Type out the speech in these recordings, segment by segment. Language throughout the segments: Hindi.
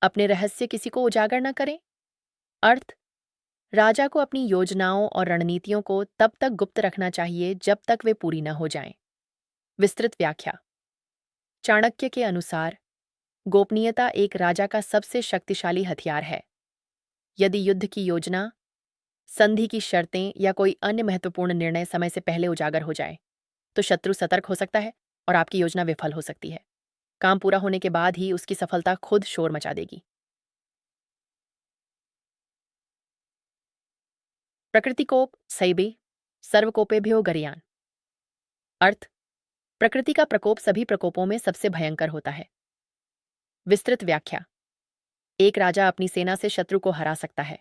अपने रहस्य किसी को उजागर न करें। अर्थ, राजा को अपनी योजनाओं और रणनीतियों को तब तक गुप्त रखना चाहिए जब तक वे पूरी न हो जाएं। विस्तृत व्याख्या। चाणक्य के अनुसार गोपनीयता एक राजा का सबसे शक्तिशाली हथियार है। यदि युद्ध की योजना, संधि की शर्तें या कोई अन्य महत्वपूर्ण निर्णय समय से पहले उजागर हो जाए, तो शत्रु सतर्क हो सकता है और आपकी योजना विफल हो सकती है। काम पूरा होने के बाद ही उसकी सफलता खुद शोर मचा देगी। प्रकृतिकोप सैबे सर्वकोपेभ्यो गरियान। अर्थ, प्रकृति का प्रकोप सभी प्रकोपों में सबसे भयंकर होता है। विस्तृत व्याख्या। एक राजा अपनी सेना से शत्रु को हरा सकता है,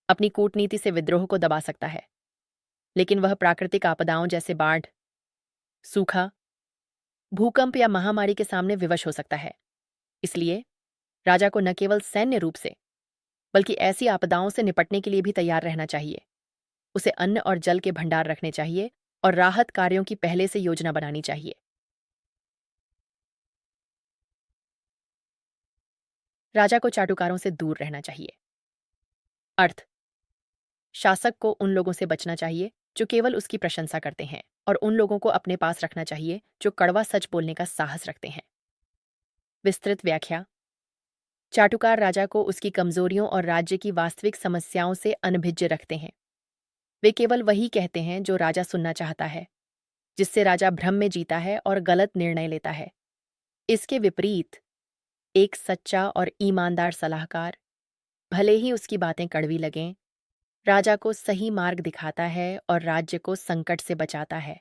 अपनी कूटनीति से विद्रोह को दबा सकता है, लेकिन वह प्राकृतिक आपदाओं जैसे बाढ़, सूखा, भूकंप या महामारी के सामने विवश हो सकता है। इसलिए राजा को न केवल सैन्य रूप से, बल्कि ऐसी आपदाओं से निपटने के लिए भी तैयार रहना चाहिए। उसे अन्न और जल के भंडार रखने चाहिए और राहत कार्यों की पहले से योजना बनानी चाहिए। राजा को चाटुकारों से दूर रहना चाहिए। अर्थ, शासक को उन लोगों से बचना चाहिए जो केवल उसकी प्रशंसा करते हैं, और उन लोगों को अपने पास रखना चाहिए जो कड़वा सच बोलने का साहस रखते हैं। विस्तृत व्याख्या। चाटुकार राजा को उसकी कमजोरियों और राज्य की वास्तविक समस्याओं से अनभिज्ञ रखते हैं। वे केवल वही कहते हैं जो राजा सुनना चाहता है, जिससे राजा भ्रम में जीता है और गलत निर्णय लेता है। इसके विपरीत एक सच्चा और ईमानदार सलाहकार, भले ही उसकी बातें कड़वी लगें, राजा को सही मार्ग दिखाता है और राज्य को संकट से बचाता है।